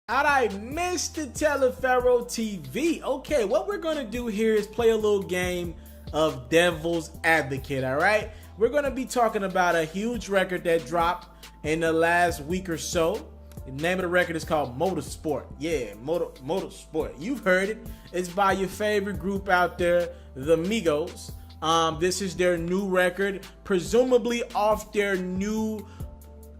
Alright, Mr. Taliaferro TV. Okay, what we're gonna do here is play a little game of Devil's Advocate, alright? We're gonna be talking about a huge record that dropped in the last week or so. The name of the record is called Motorsport. Yeah, Motorsport. You've heard it. It's by your favorite group out there, the Migos. This is their new record, presumably off their new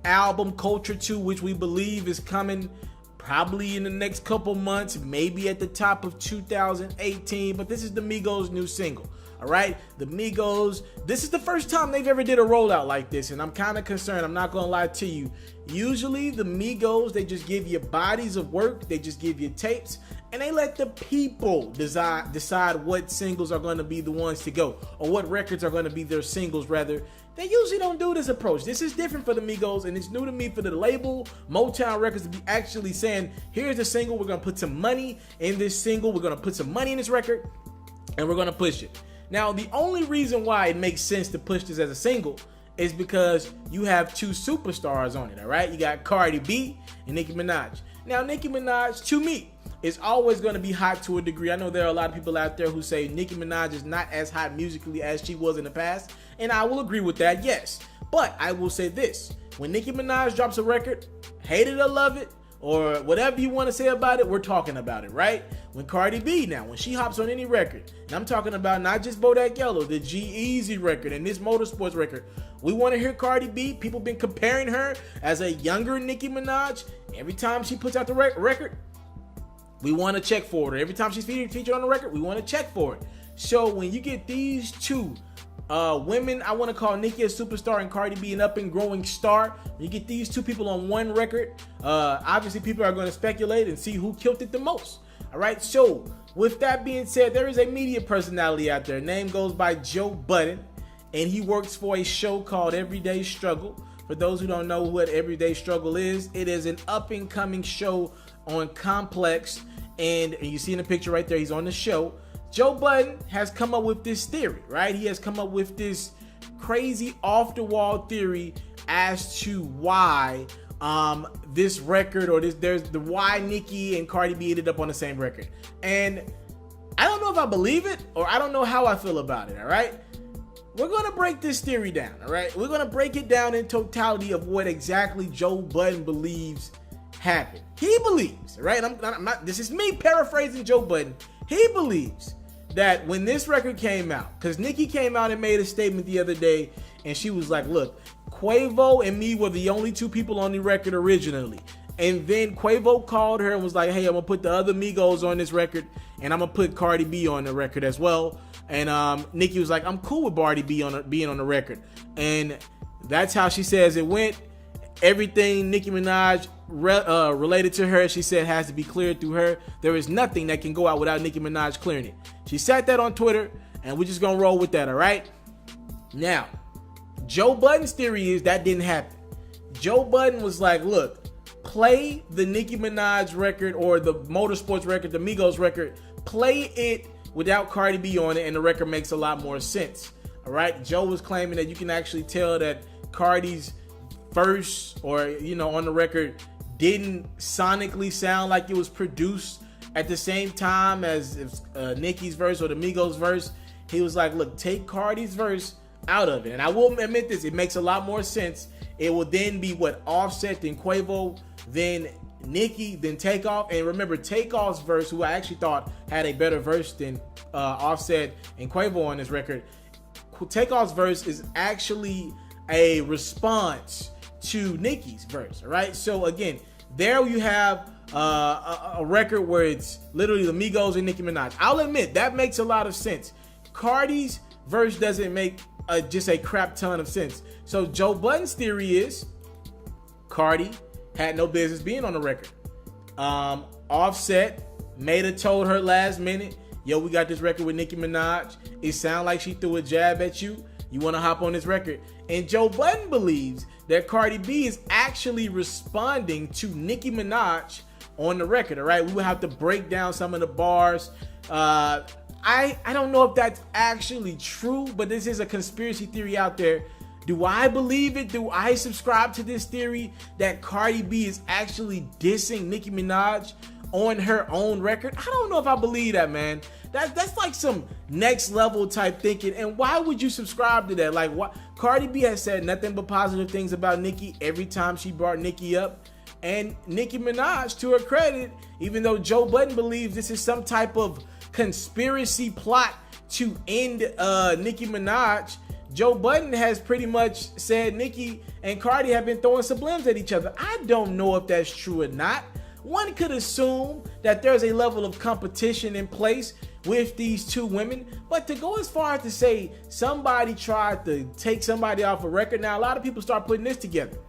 album Culture 2, which we believe is coming probably in the next couple months, maybe at the top of 2018. But this is the Migos' new single. All right, the Migos, this is the first time they've ever did a rollout like this, and I'm kind of concerned. I'm not gonna lie to you. Usually the Migos, they just give you bodies of work, they just give you tapes, and they let the people decide what singles are going to be the ones to go, or what records are going to be their singles, rather. They usually don't do this approach. This is different for the Migos, and it's new to me for the label, Motown Records, to be actually saying, here's the single, we're going to put some money in this single, we're going to put some money in this record, and we're going to push it. Now, the only reason why it makes sense to push this as a single is because you have two superstars on it, all right? You got Cardi B and Nicki Minaj. Now, Nicki Minaj, to me, is always going to be hot to a degree. I know there are a lot of people out there who say Nicki Minaj is not as hot musically as she was in the past, and I will agree with that, yes. But I will say this, when Nicki Minaj drops a record, hate it or love it, or whatever you want to say about it, we're talking about it, right? When Cardi B now, when she hops on any record, and I'm talking about not just Bodak Yellow, the G-Eazy record and this Motorsports record, we want to hear Cardi B. People been comparing her as a younger Nicki Minaj. Every time she puts out the record, we want to check for it. Every time she's featured on the record, we want to check for it. So when you get these two women, I want to call Nicki a superstar and Cardi B an up and growing star. When you get these two people on one record, obviously people are going to speculate and see who killed it the most. All right, so with that being said, there is a media personality out there. Name goes by Joe Budden, and he works for a show called Everyday Struggle. For those who don't know what Everyday Struggle is, it is an up and coming show on Complex, and you see in the picture right there, he's on the show. Joe Budden has come up with this theory, right? He has come up with this crazy off-the-wall theory as to why this record, or why Nicki and Cardi B ended up on the same record. And I don't know if I believe it, or I don't know how I feel about it, all right? We're going to break this theory down, all right? We're going to break it down in totality of what exactly Joe Budden believes happened. He believes, right? I'm not, this is me paraphrasing Joe Budden. He believes that when this record came out, because Nicki came out and made a statement the other day, and she was like, look, Quavo and me were the only two people on the record originally. And then Quavo called her and was like, hey, I'm going to put the other Migos on this record, and I'm going to put Cardi B on the record as well. And Nicki was like, I'm cool with Cardi B being on the record. And that's how she says it went. Everything Nicki Minaj related to her, she said, has to be cleared through her. There is nothing that can go out without Nicki Minaj clearing it. She said that on Twitter, and we're just going to roll with that, all right? Now, Joe Budden's theory is that didn't happen. Joe Budden was like, look, play the Nicki Minaj record or the Motorsports record, the Migos record, play it without Cardi B on it, and the record makes a lot more sense, all right? Joe was claiming that you can actually tell that Cardi's verse, or on the record, didn't sonically sound like it was produced at the same time as Nicki's verse or the Migos verse. He was like, look, take Cardi's verse out of it. And I will admit this, it makes a lot more sense. It will then be what Offset, then Quavo, then Nicki, then Takeoff. And remember, Takeoff's verse, who I actually thought had a better verse than Offset and Quavo on this record, Takeoff's verse is actually a response to Nicki's verse, right? So again, there you have a record where it's literally the Migos and Nicki Minaj. I'll admit that makes a lot of sense. Cardi's verse doesn't make just a crap ton of sense. So Joe Budden's theory is Cardi had no business being on the record. Offset made have told her last minute, yo, we got this record with Nicki Minaj. It sounded like she threw a jab at you. You want to hop on this record? And Joe Budden believes that Cardi B is actually responding to Nicki Minaj on the record, all right? We will have to break down some of the bars. I don't know if that's actually true, but this is a conspiracy theory out there Do I believe it? Do I subscribe to this theory that Cardi B is actually dissing Nicki Minaj on her own record? I don't know if I believe that, man. That's like some next level type thinking. And why would you subscribe to that? Like, what? Cardi B has said nothing but positive things about Nicki every time she brought Nicki up. And Nicki Minaj, to her credit, even though Joe Budden believes this is some type of conspiracy plot to end Nicki Minaj, Joe Budden has pretty much said Nicki and Cardi have been throwing sublims at each other. I don't know if that's true or not. One could assume that there's a level of competition in place with these two women, but to go as far as to say somebody tried to take somebody off a record, now a lot of people start putting this together.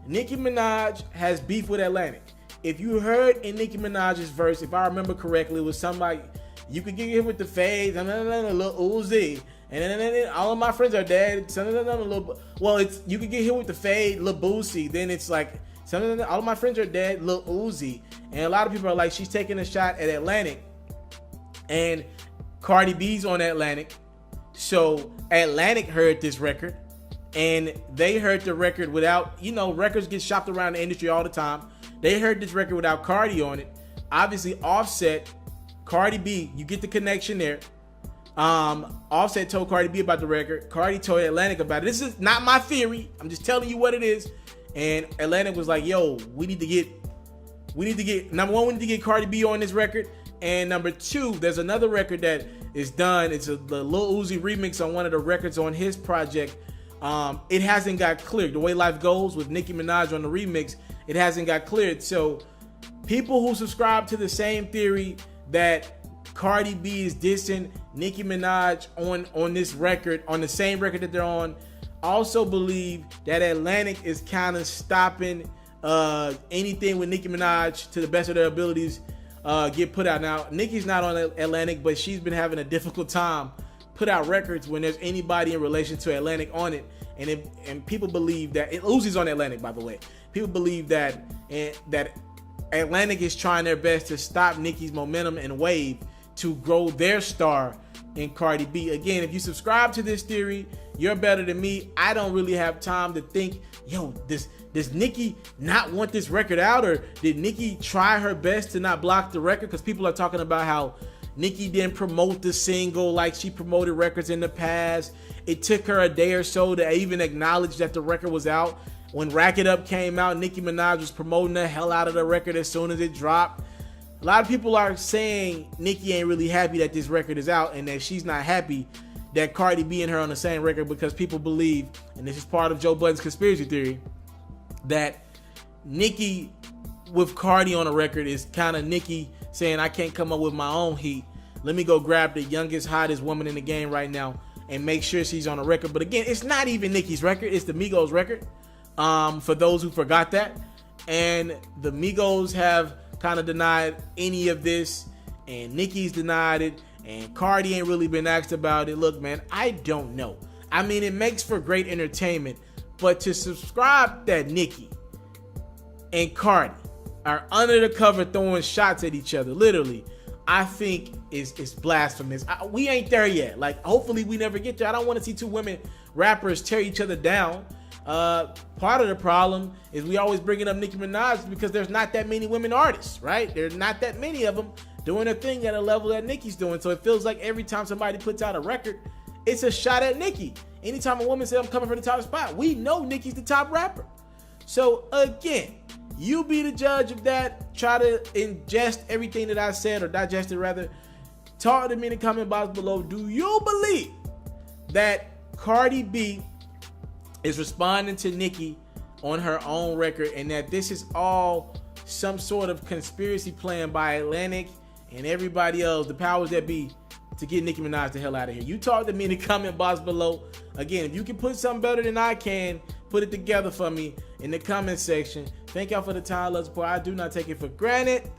Nicki Minaj has beef with Atlantic. If you heard in Nicki Minaj's verse, if I remember correctly, it was somebody, you could get hit with the fades, Lil Uzi, and then all of my friends are dead. Well, it's you could get hit with the fade, Lil Boosie. Then it's like all of my friends are dead, Lil Uzi, and a lot of people are like, she's taking a shot at Atlantic, and Cardi B's on Atlantic. So Atlantic heard this record, and they heard the record without, records get shopped around the industry all the time. They heard this record without Cardi on it. Obviously, Offset, Cardi B, you get the connection there. Offset told Cardi B about the record. Cardi told Atlantic about it. This is not my theory. I'm just telling you what it is. And Atlantic was like, yo, we need to get, number one, we need to get Cardi B on this record. And number two, there's another record that is done. It's the Lil Uzi remix on one of the records on his project. It hasn't got cleared. The Way Life Goes with Nicki Minaj on the remix, it hasn't got cleared. So people who subscribe to the same theory that Cardi B is dissing Nicki Minaj on this record, on the same record that they're on, also believe that Atlantic is kind of stopping anything with Nicki Minaj to the best of their abilities get put out. Now, Nicki's not on Atlantic, but she's been having a difficult time put out records when there's anybody in relation to Atlantic on it. And people believe that Uzi's on Atlantic, by the way. People believe that Atlantic is trying their best to stop Nicki's momentum and wave to grow their star in Cardi B. Again, if you subscribe to this theory, you're better than me. I don't really have time to think, yo, does Nicki not want this record out, or did Nicki try her best to not block the record? Because people are talking about how Nicki didn't promote the single like she promoted records in the past. It took her a day or so to even acknowledge that the record was out. When Rack It Up came out, Nicki Minaj was promoting the hell out of the record as soon as it dropped. A lot of people are saying Nicki ain't really happy that this record is out, and that she's not happy that Cardi B and her on the same record, because people believe, and this is part of Joe Budden's conspiracy theory, that Nicki with Cardi on a record is kind of Nicki saying, I can't come up with my own heat. Let me go grab the youngest, hottest woman in the game right now and make sure she's on a record. But again, it's not even Nicki's record. It's the Migos record, for those who forgot that. And the Migos have kind of denied any of this, and Nicki's denied it, and Cardi ain't really been asked about it. Look, man, I don't know. I mean, it makes for great entertainment, but to subscribe that Nicki and Cardi are under the cover throwing shots at each other, literally, I think is blasphemous. We ain't there yet. Like, hopefully we never get there. I don't want to see two women rappers tear each other down. Part of the problem is we always bringing up Nicki Minaj because there's not that many women artists, right? There's not that many of them doing a thing at a level that Nicki's doing. So it feels like every time somebody puts out a record, it's a shot at Nicki. Anytime a woman says, I'm coming for the top spot, we know Nicki's the top rapper. So again, you be the judge of that. Try to ingest everything that I said, or digest it rather. Talk to me in the comment box below. Do you believe that Cardi B is responding to Nicki on her own record, and that this is all some sort of conspiracy plan by Atlantic and everybody else, the powers that be, to get Nicki Minaj the hell out of here? You talk to me in the comment box below. Again, if you can put something better than I can, put it together for me in the comment section. Thank y'all for the time, love, support. I do not take it for granted.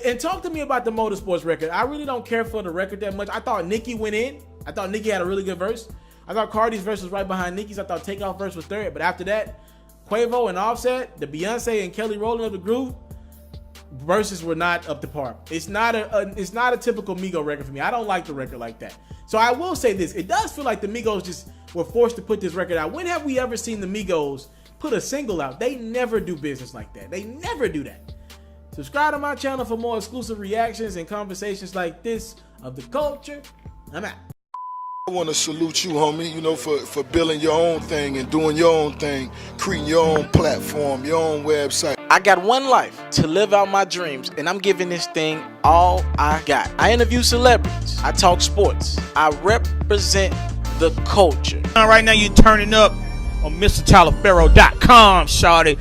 And talk to me about the Motorsports record. I really don't care for the record that much. I thought Nicki went in. I thought Nicki had a really good verse. I thought Cardi's verse was right behind Nicki's. I thought Takeoff verse was third. But after that, Quavo and Offset, the Beyonce and Kelly Rowland of the group, verses were not up to par. It's not a typical Migos record for me. I don't like the record like that. So I will say this: it does feel like the Migos just were forced to put this record out. When have we ever seen the Migos put a single out? They never do business like that. They never do that. Subscribe to my channel for more exclusive reactions and conversations like this of the culture. I'm out. I want to salute you, homie, you know, for building your own thing and doing your own thing, creating your own platform, your own website. I got one life to live out my dreams, and I'm giving this thing all I got. I interview celebrities. I talk sports. I represent the culture. Right now, you're turning up on MrTaliaferro.com, shawty.